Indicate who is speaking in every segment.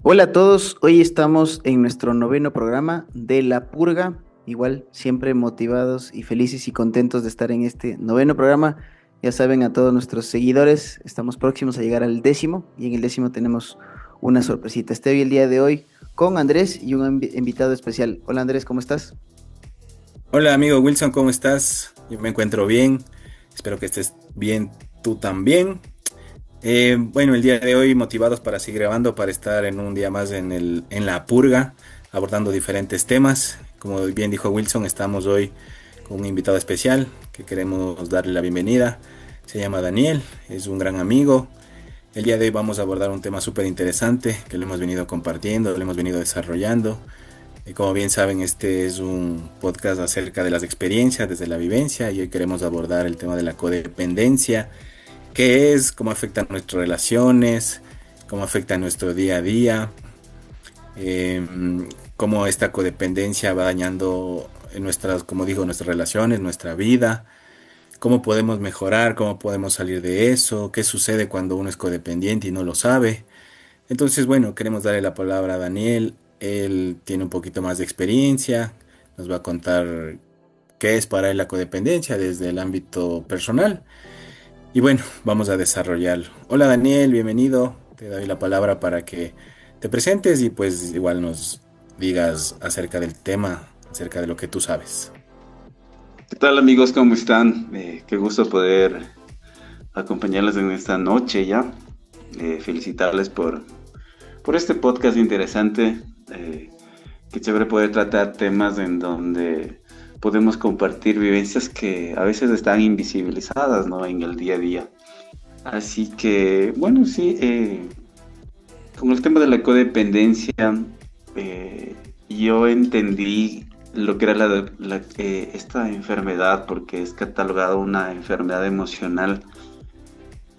Speaker 1: Hola a todos, hoy estamos en nuestro noveno programa de La Purga, igual siempre motivados y felices y contentos de estar en este noveno programa. Ya saben, a todos nuestros seguidores, estamos próximos a llegar al décimo y en el décimo tenemos una sorpresita. Estoy el día de hoy con Andrés y un invitado especial. Hola Andrés, ¿cómo estás?
Speaker 2: Hola amigo Wilson, ¿cómo estás? Yo me encuentro bien, espero que estés bien tú también. Bueno, el día de hoy motivados para seguir grabando, para estar en un día más en la purga, abordando diferentes temas. Como bien dijo Wilson, estamos hoy con un invitado especial que queremos darle la bienvenida. Se llama Daniel, es un gran amigo. El día de hoy vamos a abordar un tema súper interesante que lo hemos venido compartiendo, lo hemos venido desarrollando. Y como bien saben, este es un podcast acerca de las experiencias desde la vivencia y hoy queremos abordar el tema de la codependencia, qué es, cómo afecta nuestras relaciones, cómo afecta nuestro día a día, eh, cómo esta codependencia va dañando en nuestras, como digo, nuestras relaciones, nuestra vida, cómo podemos mejorar, cómo podemos salir de eso, qué sucede cuando uno es codependiente y no lo sabe. Entonces, bueno, queremos darle la palabra a Daniel. Él tiene un poquito más de experiencia, nos va a contar qué es para él la codependencia desde el ámbito personal. Y bueno, vamos a desarrollarlo. Hola Daniel, bienvenido. Te doy la palabra para que te presentes y pues igual nos digas acerca del tema, acerca de lo que tú sabes.
Speaker 3: ¿Qué tal amigos? ¿Cómo están? Qué gusto poder acompañarles en esta noche ya. Felicitarles por este podcast interesante. Qué chévere poder tratar temas en donde podemos compartir vivencias que a veces están invisibilizadas, ¿no? En el día a día. Así que, bueno, sí, con el tema de la codependencia, eh, yo entendí lo que era esta enfermedad, porque es catalogada una enfermedad emocional.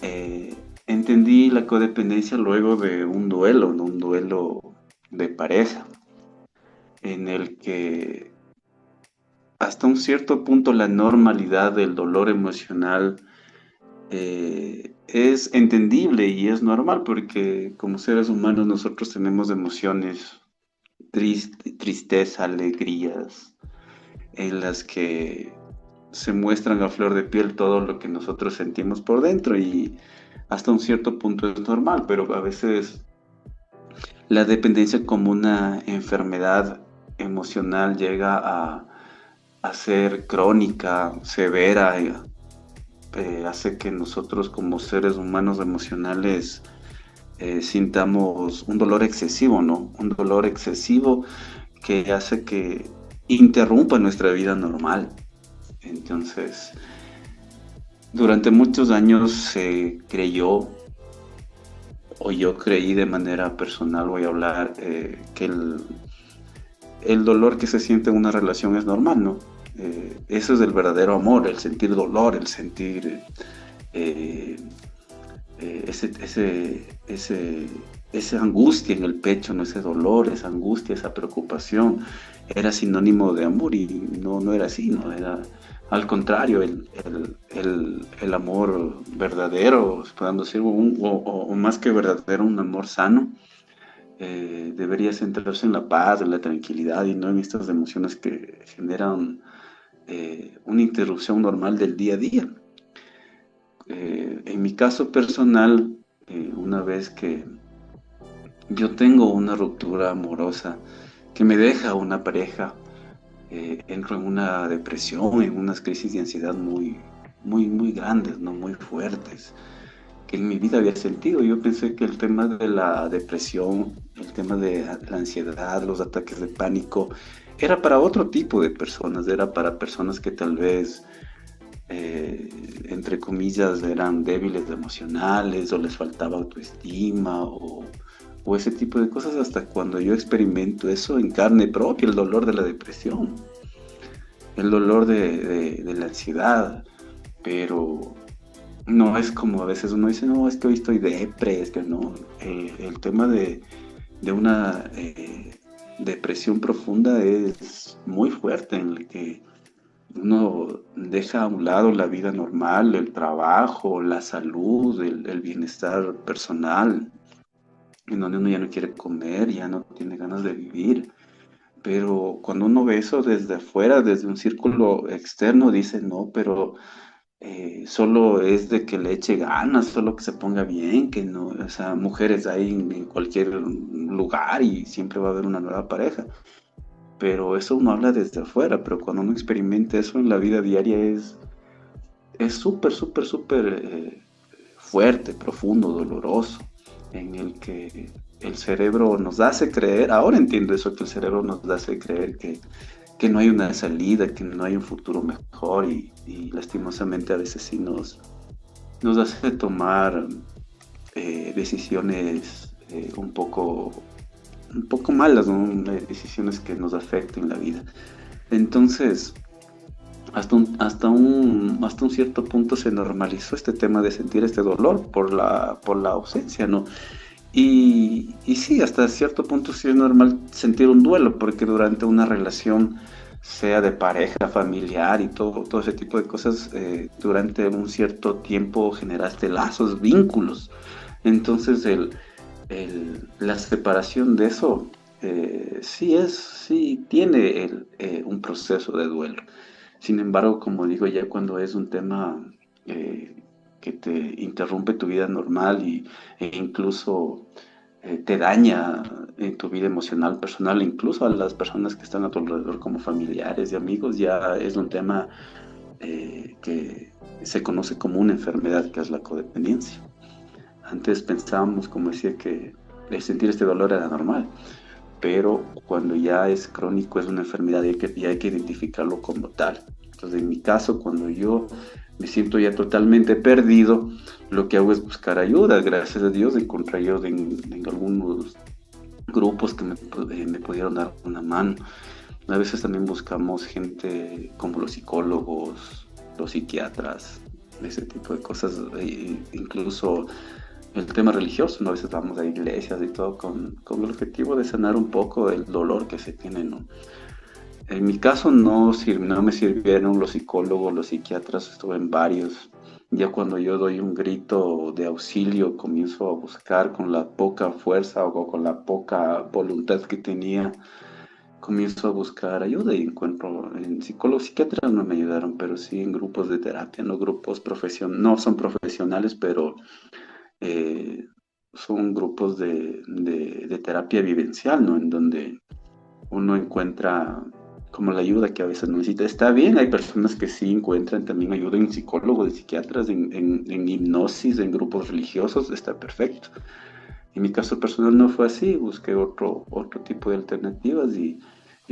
Speaker 3: Eh, Entendí la codependencia luego de un duelo, ¿no? Un duelo de pareja, en el que hasta un cierto punto la normalidad del dolor emocional es entendible y es normal, porque como seres humanos nosotros tenemos emociones tristeza, alegrías, en las que se muestran a flor de piel todo lo que nosotros sentimos por dentro y hasta un cierto punto es normal, pero a veces la dependencia como una enfermedad emocional llega a ser crónica, severa, hace que nosotros como seres humanos emocionales sintamos un dolor excesivo, ¿no? Un dolor excesivo que hace que interrumpa nuestra vida normal. Entonces, durante muchos años se creyó, o yo creí de manera personal, voy a hablar, que el dolor que se siente en una relación es normal, ¿no? Eso es el verdadero amor, el sentir dolor, el sentir eh, esa angustia en el pecho, ¿no? Ese dolor, esa angustia, esa preocupación, era sinónimo de amor y no, no era así, ¿no? Era al contrario, el amor verdadero, podemos decir, o más que verdadero, un amor sano, debería centrarse en la paz, en la tranquilidad y no en estas emociones que generan una interrupción normal del día a día. En mi caso personal, una vez que yo tengo una ruptura amorosa que me deja una pareja, entro en una depresión, en unas crisis de ansiedad muy grandes, ¿no? Muy fuertes, que en mi vida había sentido. Yo pensé que el tema de la depresión, el tema de la ansiedad, los ataques de pánico, era para otro tipo de personas, era para personas que tal vez entre comillas, eran débiles emocionales o les faltaba autoestima o ese tipo de cosas, hasta cuando yo experimento eso en carne propia, el dolor de la depresión, el dolor de la ansiedad, pero no es como a veces uno dice, no, es que hoy estoy depre, es que no, el tema de una depresión profunda es muy fuerte en el que uno deja a un lado la vida normal, el trabajo, la salud, el bienestar personal en donde uno ya no quiere comer, ya no tiene ganas de vivir. Pero cuando uno ve eso desde afuera, desde un círculo externo, dice, no, pero solo es de que le eche ganas, solo que se ponga bien, que no, o sea, mujeres hay en cualquier lugar y siempre va a haber una nueva pareja. Pero eso uno habla desde afuera, pero cuando uno experimenta eso en la vida diaria es súper, súper, súper fuerte, profundo, doloroso, en el que el cerebro nos hace creer, ahora entiendo eso, que el cerebro nos hace creer que no hay una salida, que no hay un futuro mejor y lastimosamente a veces sí nos hace tomar decisiones un poco malas, ¿no? Decisiones que nos afecten la vida. Entonces, hasta un cierto punto se normalizó este tema de sentir este dolor por la ausencia, ¿no? Y sí, hasta cierto punto sí es normal sentir un duelo, porque durante una relación, sea de pareja, familiar y todo ese tipo de cosas, durante un cierto tiempo generaste lazos, vínculos. Entonces la separación de eso sí tiene un proceso de duelo. Sin embargo, como digo, ya cuando es un tema eh, que te interrumpe tu vida normal e incluso te daña en tu vida emocional, personal, incluso a las personas que están a tu alrededor como familiares y amigos, ya es un tema que se conoce como una enfermedad, que es la codependencia. Antes pensábamos, como decía, que sentir este dolor era normal, pero cuando ya es crónico es una enfermedad y hay que identificarlo como tal. Entonces, en mi caso, cuando yo me siento ya totalmente perdido, lo que hago es buscar ayuda. Gracias a Dios encontré ayuda en algunos grupos que me pudieron dar una mano. A veces también buscamos gente como los psicólogos, los psiquiatras, ese tipo de cosas, incluso el tema religioso, ¿no? A veces vamos a iglesias y todo con el objetivo de sanar un poco el dolor que se tiene, ¿no? En mi caso no me sirvieron los psicólogos, los psiquiatras, estuve en varios. Ya cuando yo doy un grito de auxilio, comienzo a buscar con la poca fuerza o con la poca voluntad que tenía, comienzo a buscar ayuda y encuentro en psicólogos, psiquiatras no me ayudaron, pero sí en grupos de terapia, no grupos profesionales, no son profesionales, pero eh, son grupos de terapia vivencial, ¿no? En donde uno encuentra como la ayuda que a veces necesita. Está bien, hay personas que sí encuentran también ayuda en psicólogos, en psiquiatras, en hipnosis, en grupos religiosos, está perfecto. En mi caso personal no fue así, busqué otro tipo de alternativas y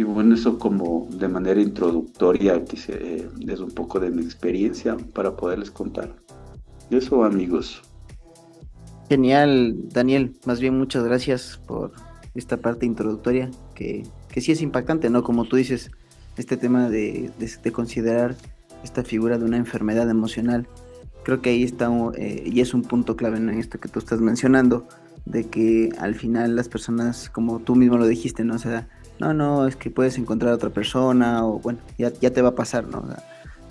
Speaker 3: bueno, eso como de manera introductoria es un poco de mi experiencia para poderles contar. Eso, amigos.
Speaker 1: Genial, Daniel. Más bien, muchas gracias por esta parte introductoria, que sí es impactante, ¿no? Como tú dices, este tema de considerar esta figura de una enfermedad emocional. Creo que ahí está, y es un punto clave en esto que tú estás mencionando, de que al final las personas, como tú mismo lo dijiste, ¿no? O sea, no, es que puedes encontrar a otra persona, o bueno, ya te va a pasar, ¿no? O sea,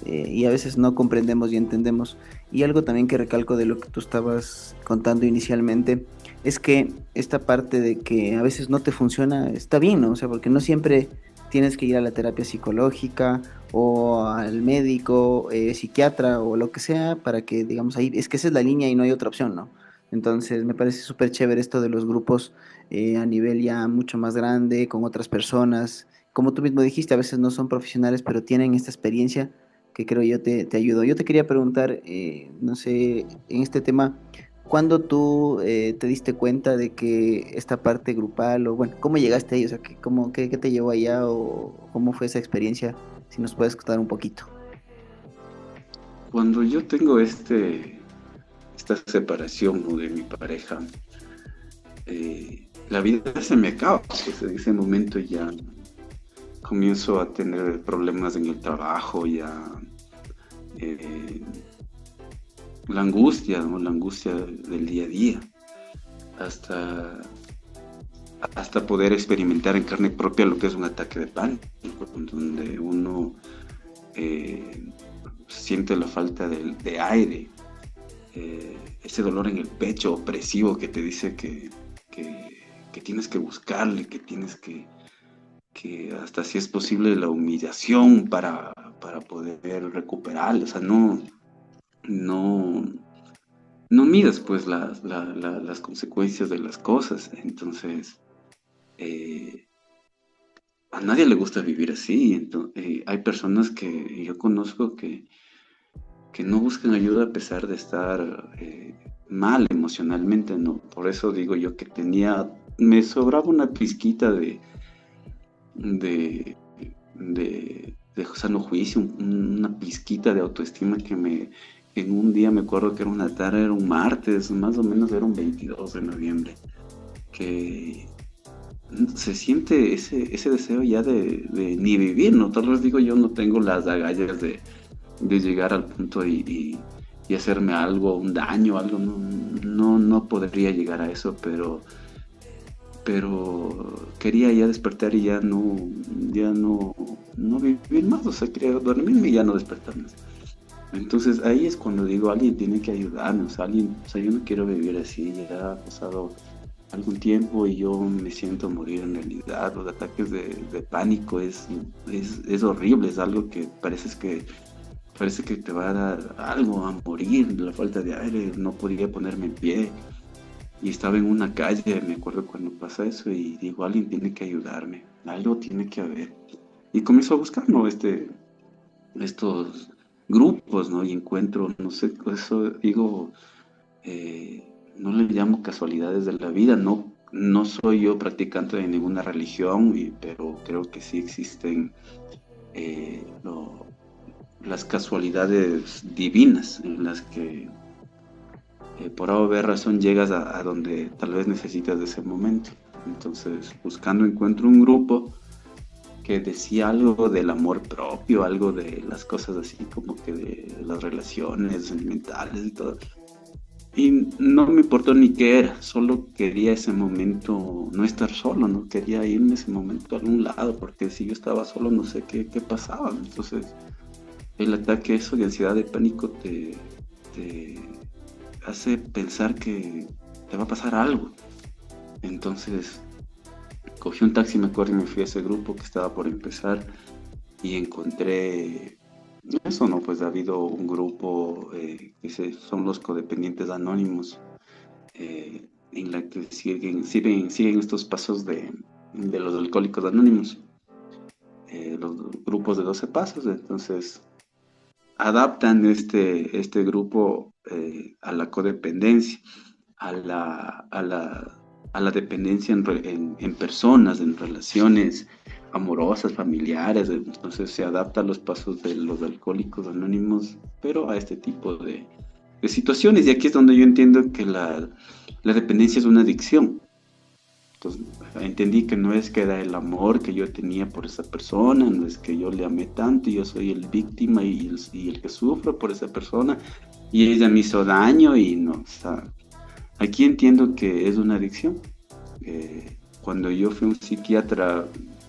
Speaker 1: y a veces no comprendemos y entendemos. Y algo también que recalco de lo que tú estabas contando inicialmente, es que esta parte de que a veces no te funciona, está bien, ¿no? O sea, porque no siempre tienes que ir a la terapia psicológica o al médico, psiquiatra o lo que sea, para que, digamos, ahí, es que esa es la línea y no hay otra opción, ¿no? Entonces me parece súper chévere esto de los grupos a nivel ya mucho más grande, con otras personas. Como tú mismo dijiste, a veces no son profesionales, pero tienen esta experiencia que creo yo te ayudó. Yo te quería preguntar, no sé, en este tema, ¿cuándo tú te diste cuenta de que esta parte grupal, o bueno, cómo llegaste ahí? O sea, qué te llevó allá o cómo fue esa experiencia? Si nos puedes contar un poquito.
Speaker 3: Cuando yo tengo esta separación, ¿no? De mi pareja, la vida se me acaba. Pues en ese momento ya comienzo a tener problemas en el trabajo, ya eh, la angustia, ¿no? La angustia del día a día, hasta, hasta poder experimentar en carne propia lo que es un ataque de pánico, donde uno eh, siente la falta de aire, ese dolor en el pecho opresivo que te dice que que tienes que buscarle, que tienes que hasta si es posible la humillación para poder recuperar, o sea, no, no midas pues las consecuencias de las cosas. Entonces, a nadie le gusta vivir así. Entonces, hay personas que yo conozco que no buscan ayuda a pesar de estar mal emocionalmente, ¿no? Por eso digo yo que me sobraba una pizquita de, de sano juicio, una pizquita de autoestima en un día me acuerdo que era una tarde, era un martes, más o menos era un 22 de noviembre, que se siente ese deseo ya de ni vivir, ¿no? Tal vez digo yo no tengo las agallas de llegar al punto y hacerme algo, un daño, algo, no podría llegar a eso, pero quería ya despertar y ya no vivir más, o sea, quería dormirme y ya no despertar más. Entonces ahí es cuando digo, alguien tiene que ayudarme, o sea, yo no quiero vivir así, ya ha pasado algún tiempo y yo me siento morir en realidad. Los ataques de pánico es horrible, es algo que parece que te va a dar algo, a morir, la falta de aire, no podía ponerme en pie. Y estaba en una calle, me acuerdo cuando pasa eso, y digo, alguien tiene que ayudarme, algo tiene que haber. Y comienzo a buscar, ¿no? Estos grupos, ¿no? Y encuentro, no sé, eso digo, no le llamo casualidades de la vida, no soy yo practicante de ninguna religión, pero creo que sí existen las casualidades divinas en las que por haber razón llegas a donde tal vez necesitas de ese momento. Entonces, buscando encuentro un grupo que decía algo del amor propio, algo de las cosas así como que de las relaciones sentimentales y todo. Y no me importó ni qué era, solo quería ese momento no estar solo, no quería irme ese momento a algún lado, porque si yo estaba solo no sé qué pasaba. Entonces, el ataque eso de ansiedad, de pánico te hace pensar que te va a pasar algo. Entonces cogí un taxi, me acuerdo, y me fui a ese grupo que estaba por empezar y encontré eso, ¿no? Pues ha habido un grupo son los codependientes anónimos, en la que siguen estos pasos de los alcohólicos anónimos, los grupos de 12 pasos. Entonces adaptan este grupo a la codependencia, a la dependencia en personas, en relaciones amorosas, familiares. Entonces se adapta a los pasos de los alcohólicos anónimos, pero a este tipo de situaciones. Y aquí es donde yo entiendo que la dependencia es una adicción. Entonces entendí que no es que era el amor que yo tenía por esa persona, no es que yo le amé tanto y yo soy el víctima y el que sufro por esa persona y ella me hizo daño y no, o sea, aquí entiendo que es una adicción. Cuando yo fui a un psiquiatra,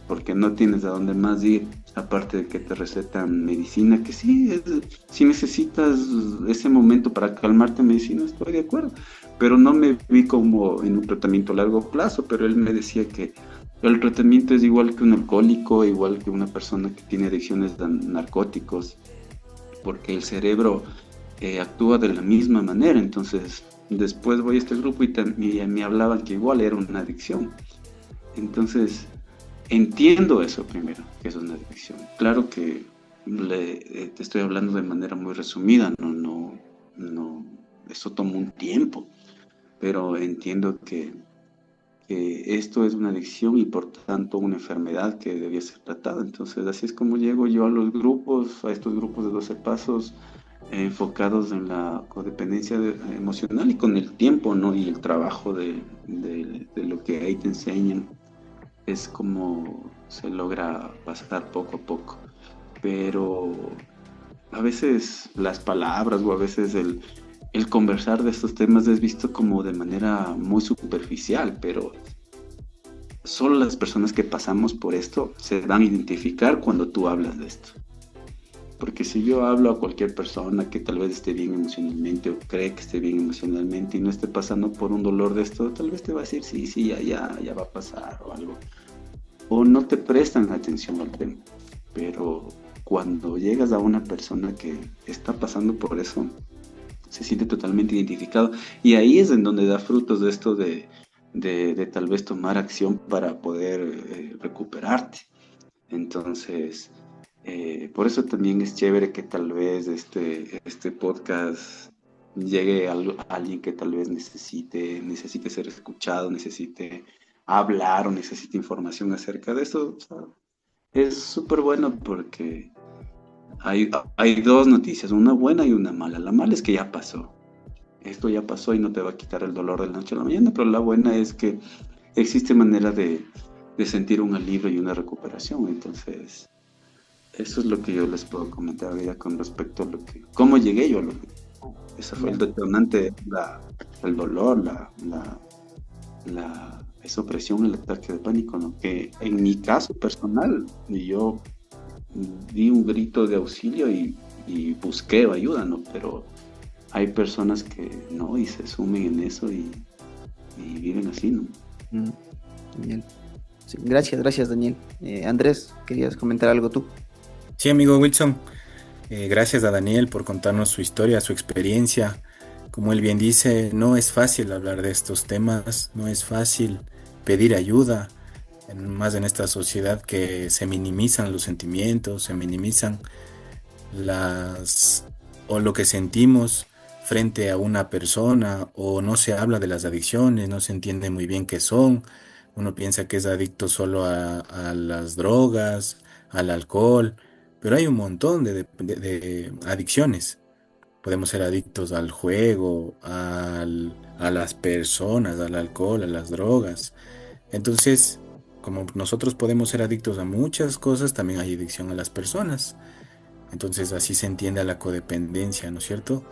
Speaker 3: porque no tienes a dónde más ir, aparte de que te recetan medicina, que sí, si necesitas ese momento para calmarte medicina, estoy de acuerdo, pero no me vi como en un tratamiento a largo plazo. Pero él me decía que el tratamiento es igual que un alcohólico, igual que una persona que tiene adicciones a narcóticos, porque el cerebro actúa de la misma manera. Entonces después voy a este grupo y me hablaban que igual era una adicción. Entonces entiendo eso primero, que es una adicción. Claro que te estoy hablando de manera muy resumida, no, eso tomó un tiempo, pero entiendo que esto es una adicción y por tanto una enfermedad que debía ser tratada. Entonces así es como llego yo a estos grupos de 12 pasos, enfocados en la codependencia emocional, y con el tiempo, ¿no? Y el trabajo de lo que ahí te enseñan, es como se logra pasar poco a poco. Pero a veces las palabras o a veces el conversar de estos temas es visto como de manera muy superficial, pero solo las personas que pasamos por esto se van a identificar cuando tú hablas de esto. porque si yo hablo a cualquier persona que tal vez esté bien emocionalmente o cree que esté bien emocionalmente y no esté pasando por un dolor de esto, tal vez te va a decir, sí, sí, ya va a pasar o algo. O no te prestan atención al tema. Pero cuando llegas a una persona que está pasando por eso, se siente totalmente identificado. Y ahí es en donde da frutos de esto de tal vez tomar acción para poder recuperarte. Entonces, por eso también es chévere que tal vez este podcast llegue a alguien que tal vez necesite ser escuchado, necesite hablar o necesite información acerca de eso. O sea, es súper bueno porque hay dos noticias, una buena y una mala. La mala es que ya pasó. Esto ya pasó y no te va a quitar el dolor de la noche a la mañana, pero la buena es que existe manera de sentir un alivio y una recuperación. Entonces, eso es lo que yo les puedo comentar ahorita con respecto a lo que, cómo llegué yo a lo que, ese fue el detonante, el dolor, esa opresión, el ataque de pánico, ¿no? Que en mi caso personal, yo di un grito de auxilio y busqué ayuda, ¿no? Pero hay personas que no y se sumen en eso y viven así, ¿no?
Speaker 1: Daniel. Sí, gracias Daniel. Andrés, ¿querías comentar algo tú?
Speaker 2: Sí, amigo Wilson, gracias a Daniel por contarnos su historia, su experiencia. Como él bien dice, no es fácil hablar de estos temas, no es fácil pedir ayuda, más en esta sociedad que se minimizan los sentimientos, se minimizan las o lo que sentimos frente a una persona, o no se habla de las adicciones, no se entiende muy bien qué son. Uno piensa que es adicto solo a las drogas, al alcohol, pero hay un montón de adicciones. Podemos ser adictos al juego, a las personas, al alcohol, a las drogas. Entonces, como nosotros podemos ser adictos a muchas cosas, también hay adicción a las personas. Entonces así se entiende a la codependencia, ¿no es cierto?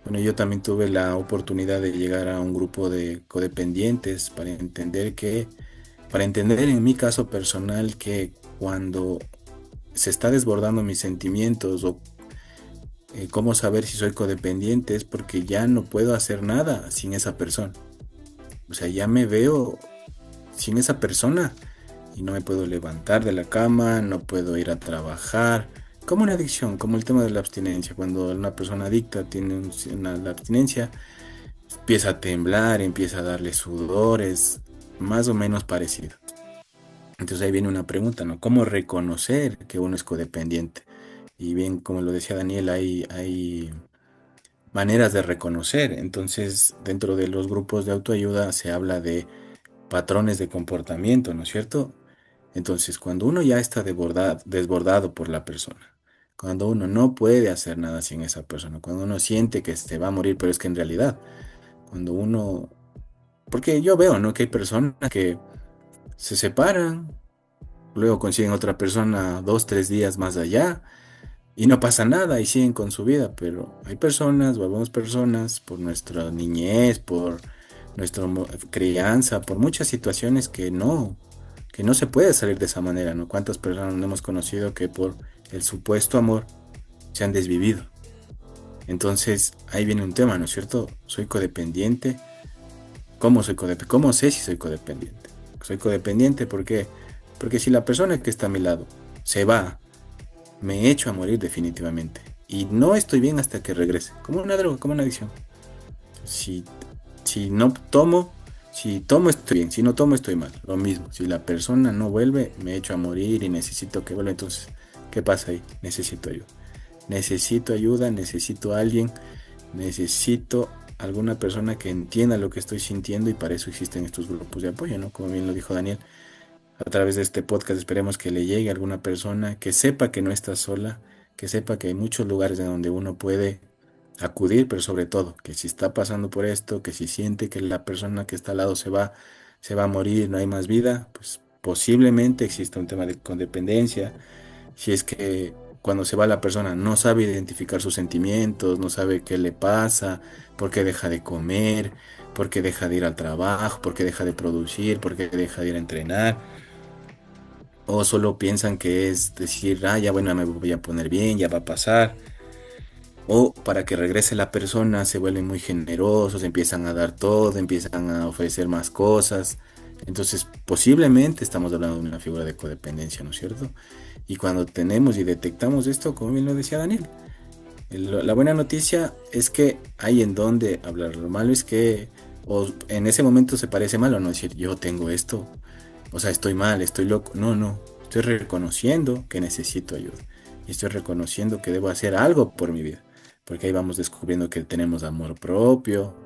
Speaker 2: Bueno, yo también tuve la oportunidad de llegar a un grupo de codependientes para entender en mi caso personal que cuando se está desbordando mis sentimientos o cómo saber si soy codependiente es porque ya no puedo hacer nada sin esa persona. O sea, ya me veo sin esa persona y no me puedo levantar de la cama, no puedo ir a trabajar. Como una adicción, como el tema de la abstinencia. Cuando una persona adicta tiene la abstinencia, empieza a temblar, empieza a darle sudores, más o menos parecido. Entonces ahí viene una pregunta, ¿no? ¿Cómo reconocer que uno es codependiente? Y bien, como lo decía Daniel, hay maneras de reconocer. Entonces, dentro de los grupos de autoayuda se habla de patrones de comportamiento, ¿no es cierto? Entonces, cuando uno ya está desbordado por la persona, cuando uno no puede hacer nada sin esa persona, cuando uno siente que se va a morir, pero es que en realidad, cuando uno... Porque yo veo, ¿no? Que hay personas que se separan, luego consiguen otra persona 2, 3 días más allá y no pasa nada y siguen con su vida, pero hay personas, o algunas personas, por nuestra niñez, por nuestra crianza, por muchas situaciones que no se puede salir de esa manera, ¿no? ¿Cuántas personas no hemos conocido que por el supuesto amor se han desvivido? Entonces, ahí viene un tema, ¿no es cierto? Soy codependiente. ¿Cómo soy codependiente? ¿Cómo sé si soy codependiente? Soy codependiente porque si la persona que está a mi lado se va, me echo a morir definitivamente. Y no estoy bien hasta que regrese. Como una droga, como una adicción. Si, si no tomo, si tomo estoy bien, si no tomo estoy mal. Lo mismo, si la persona no vuelve, me echo a morir y necesito que vuelva. Entonces, ¿qué pasa ahí? Necesito ayuda. Necesito ayuda, necesito a alguien, necesito alguna persona que entienda lo que estoy sintiendo y para eso existen estos grupos de apoyo, ¿no? Como bien lo dijo Daniel, a través de este podcast esperemos que le llegue a alguna persona que sepa que no está sola, que sepa que hay muchos lugares en donde uno puede acudir, pero sobre todo que si está pasando por esto, que si siente que la persona que está al lado se va a morir, no hay más vida, pues posiblemente exista un tema de codependencia. Si es que cuando se va la persona no sabe identificar sus sentimientos, no sabe qué le pasa, por qué deja de comer, por qué deja de ir al trabajo, por qué deja de producir, por qué deja de ir a entrenar, o solo piensan que es decir, ah, ya bueno, me voy a poner bien, ya va a pasar. O para que regrese la persona se vuelven muy generosos, empiezan a dar todo, empiezan a ofrecer más cosas. Entonces, posiblemente estamos hablando de una figura de codependencia, ¿no es cierto? Y cuando tenemos y detectamos esto, como bien lo decía Daniel, la buena noticia es que hay en donde hablar. Lo malo es que o en ese momento se parece mal o no decir, yo tengo esto, o sea, estoy mal, estoy loco. No, no, estoy reconociendo que necesito ayuda y estoy reconociendo que debo hacer algo por mi vida, porque ahí vamos descubriendo que tenemos amor propio,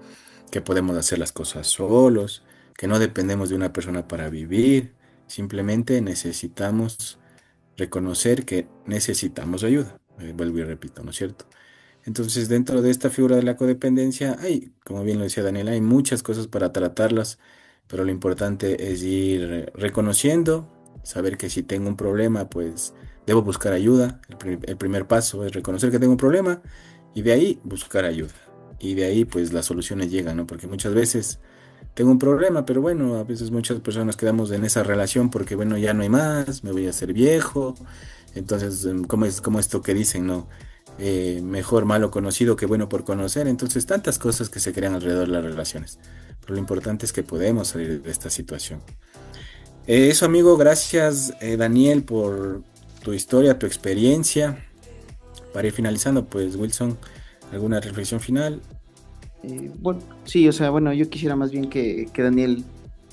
Speaker 2: que podemos hacer las cosas solos, que no dependemos de una persona para vivir, simplemente necesitamos reconocer que necesitamos ayuda. Vuelvo y repito, ¿no es cierto? Entonces, dentro de esta figura de la codependencia, hay, como bien lo decía Daniela, hay muchas cosas para tratarlas, pero lo importante es ir reconociendo, saber que si tengo un problema, pues debo buscar ayuda. El primer paso es reconocer que tengo un problema y de ahí buscar ayuda. Y de ahí, pues las soluciones llegan, ¿no? Porque muchas veces tengo un problema, pero bueno, a veces muchas personas quedamos en esa relación porque, bueno, ya no hay más, me voy a hacer viejo. Entonces, como esto que dicen, ¿no? Mejor malo conocido que bueno por conocer. Entonces, tantas cosas que se crean alrededor de las relaciones. Pero lo importante es que podemos salir de esta situación. Eso, amigo, gracias, Daniel, por tu historia, tu experiencia. Para ir finalizando, pues, Wilson, ¿alguna reflexión final?
Speaker 1: Bueno, sí, o sea, bueno, yo quisiera más bien que Daniel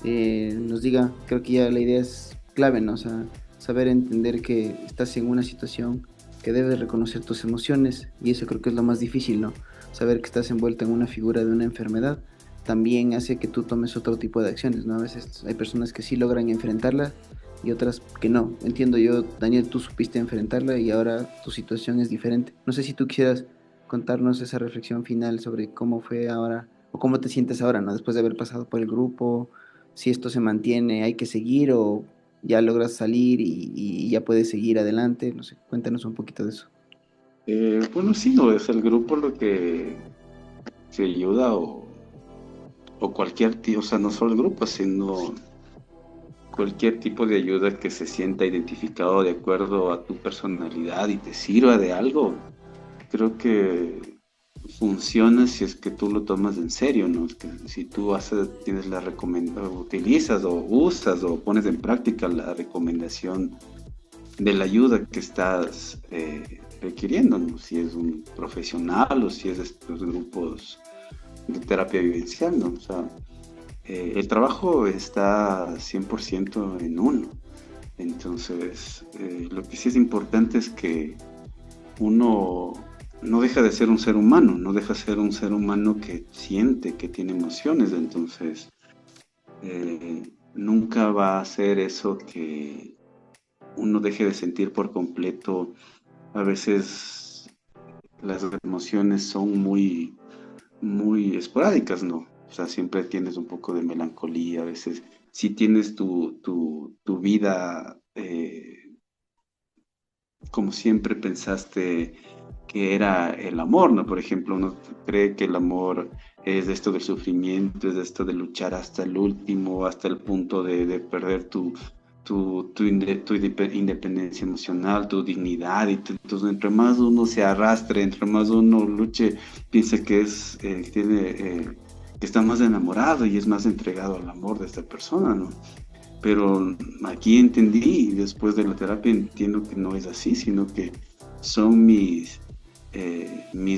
Speaker 1: nos diga, creo que ya la idea es clave, ¿no? O sea, saber entender que estás en una situación que debes reconocer tus emociones y eso creo que es lo más difícil, ¿no? Saber que estás envuelto en una figura de una enfermedad también hace que tú tomes otro tipo de acciones, ¿no? A veces hay personas que sí logran enfrentarla y otras que no. Entiendo yo, Daniel, tú supiste enfrentarla y ahora tu situación es diferente. No sé si tú quisieras contarnos esa reflexión final sobre cómo fue ahora o cómo te sientes ahora, ¿no? Después de haber pasado por el grupo, si esto se mantiene, hay que seguir o ya logras salir y ya puedes seguir adelante, no sé, cuéntanos un poquito de eso.
Speaker 3: Bueno, sí, no es el grupo lo que se ayuda o cualquier tipo, o sea, no solo el grupo, sino cualquier tipo de ayuda que se sienta identificado de acuerdo a tu personalidad y te sirva de algo, creo que funciona si es que tú lo tomas en serio, ¿no? Es que si tú tienes la recomendación, utilizas o usas o pones en práctica la recomendación de la ayuda que estás requiriendo, ¿no? Si es un profesional o si es de estos grupos de terapia vivencial, ¿no? O sea, el trabajo está 100% en uno. Entonces, lo que sí es importante es que uno no deja de ser un ser humano, no deja de ser un ser humano que siente, que tiene emociones. Entonces, nunca va a ser eso que uno deje de sentir por completo. A veces las emociones son muy esporádicas, ¿no? O sea, siempre tienes un poco de melancolía, a veces si tienes tu vida como siempre pensaste que era el amor, ¿no? Por ejemplo, uno cree que el amor es esto del sufrimiento, es esto de luchar hasta el último, hasta el punto de perder tu independencia emocional, tu dignidad. Entonces, entre más uno se arrastre, entre más uno luche, piensa que que está más enamorado y es más entregado al amor de esta persona, ¿no? Pero aquí entendí, y después de la terapia entiendo que no es así, sino que son mis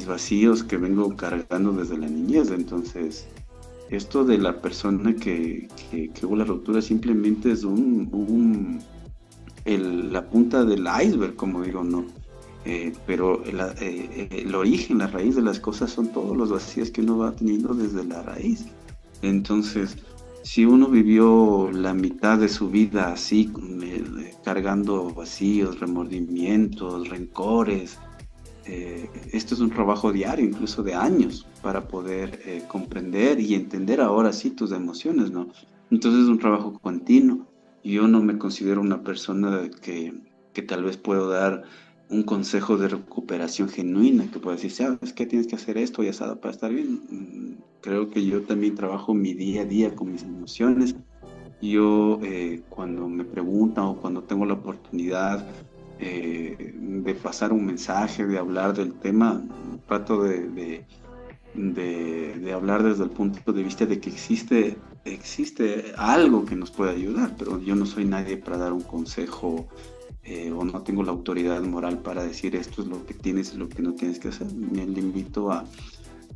Speaker 3: vacíos que vengo cargando desde la niñez. Entonces, esto de la persona que hubo la ruptura simplemente es la punta del iceberg, como digo, ¿no? Pero el origen, la raíz de las cosas son todos los vacíos que uno va teniendo desde la raíz. Entonces, si uno vivió la mitad de su vida así, cargando vacíos, remordimientos, rencores, esto es un trabajo diario, incluso de años, para poder comprender y entender ahora sí tus emociones, ¿no? Entonces es un trabajo continuo. Yo no me considero una persona que tal vez puedo dar un consejo de recuperación genuina, que pueda decir, sabes que tienes que hacer esto y asado para estar bien. Creo que yo también trabajo mi día a día con mis emociones. Yo cuando me preguntan o cuando tengo la oportunidad de pasar un mensaje, de hablar del tema, trato de hablar desde el punto de vista de que existe algo que nos puede ayudar, pero yo no soy nadie para dar un consejo o no tengo la autoridad moral para decir esto es lo que tienes y lo que no tienes que hacer. Me le invito a,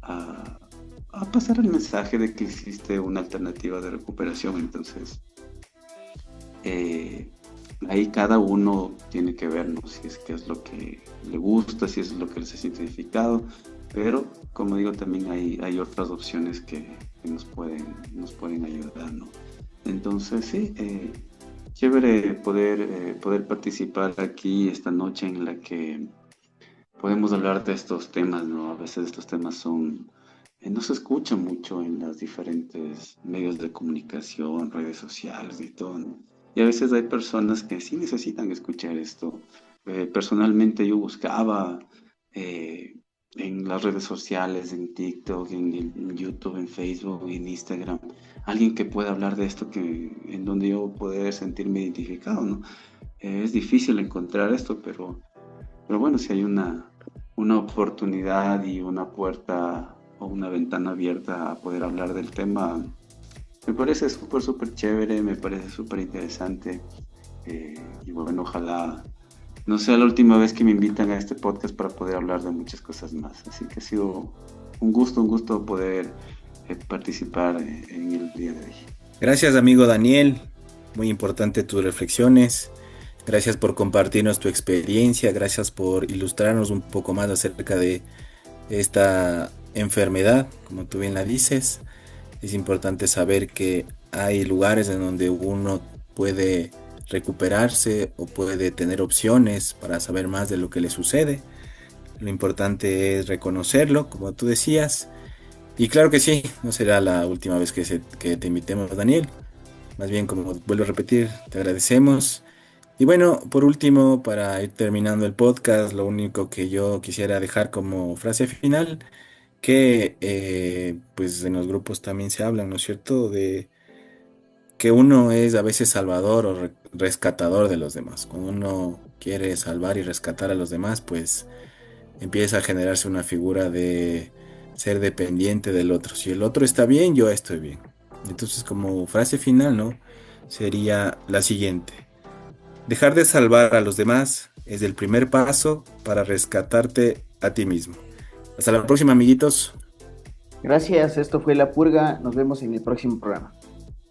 Speaker 3: a pasar el mensaje de que existe una alternativa de recuperación. Entonces, ahí cada uno tiene que ver, ¿no? Si es que es lo que le gusta, si es lo que les ha significado, pero como digo, también hay otras opciones que nos pueden ayudar, ¿no? Entonces, sí, chévere poder participar aquí esta noche en la que podemos hablar de estos temas, ¿no? A veces estos temas no se escuchan mucho en los diferentes medios de comunicación, redes sociales y todo, ¿no? Y a veces hay personas que sí necesitan escuchar esto. Personalmente yo buscaba eh, en las redes sociales, en TikTok, en YouTube, en Facebook, en Instagram, alguien que pueda hablar de esto, en donde yo poder sentirme identificado, ¿no? Es difícil encontrar esto, pero bueno, si hay una oportunidad y una puerta o una ventana abierta a poder hablar del tema, me parece súper chévere, me parece súper interesante. Y bueno, ojalá no sea la última vez que me invitan a este podcast para poder hablar de muchas cosas más. Así que ha sido un gusto poder participar en el día de hoy.
Speaker 2: Gracias, amigo Daniel. Muy importante tus reflexiones. Gracias por compartirnos tu experiencia. Gracias por ilustrarnos un poco más acerca de esta enfermedad, como tú bien la dices. Es importante saber que hay lugares en donde uno puede recuperarse o puede tener opciones para saber más de lo que le sucede. Lo importante es reconocerlo, como tú decías. Y claro que sí, no será la última vez que te invitemos, Daniel. Más bien, como vuelvo a repetir, te agradecemos. Y bueno, por último, para ir terminando el podcast, lo único que yo quisiera dejar como frase final, que pues en los grupos también se hablan, ¿no es cierto?, de que uno es a veces salvador o rescatador de los demás. Cuando uno quiere salvar y rescatar a los demás, pues empieza a generarse una figura de ser dependiente del otro. Si el otro está bien, yo estoy bien. Entonces, como frase final, ¿no? Sería la siguiente. Dejar de salvar a los demás es el primer paso para rescatarte a ti mismo. Hasta la próxima, amiguitos.
Speaker 1: Gracias, esto fue La Purga, nos vemos en el próximo programa.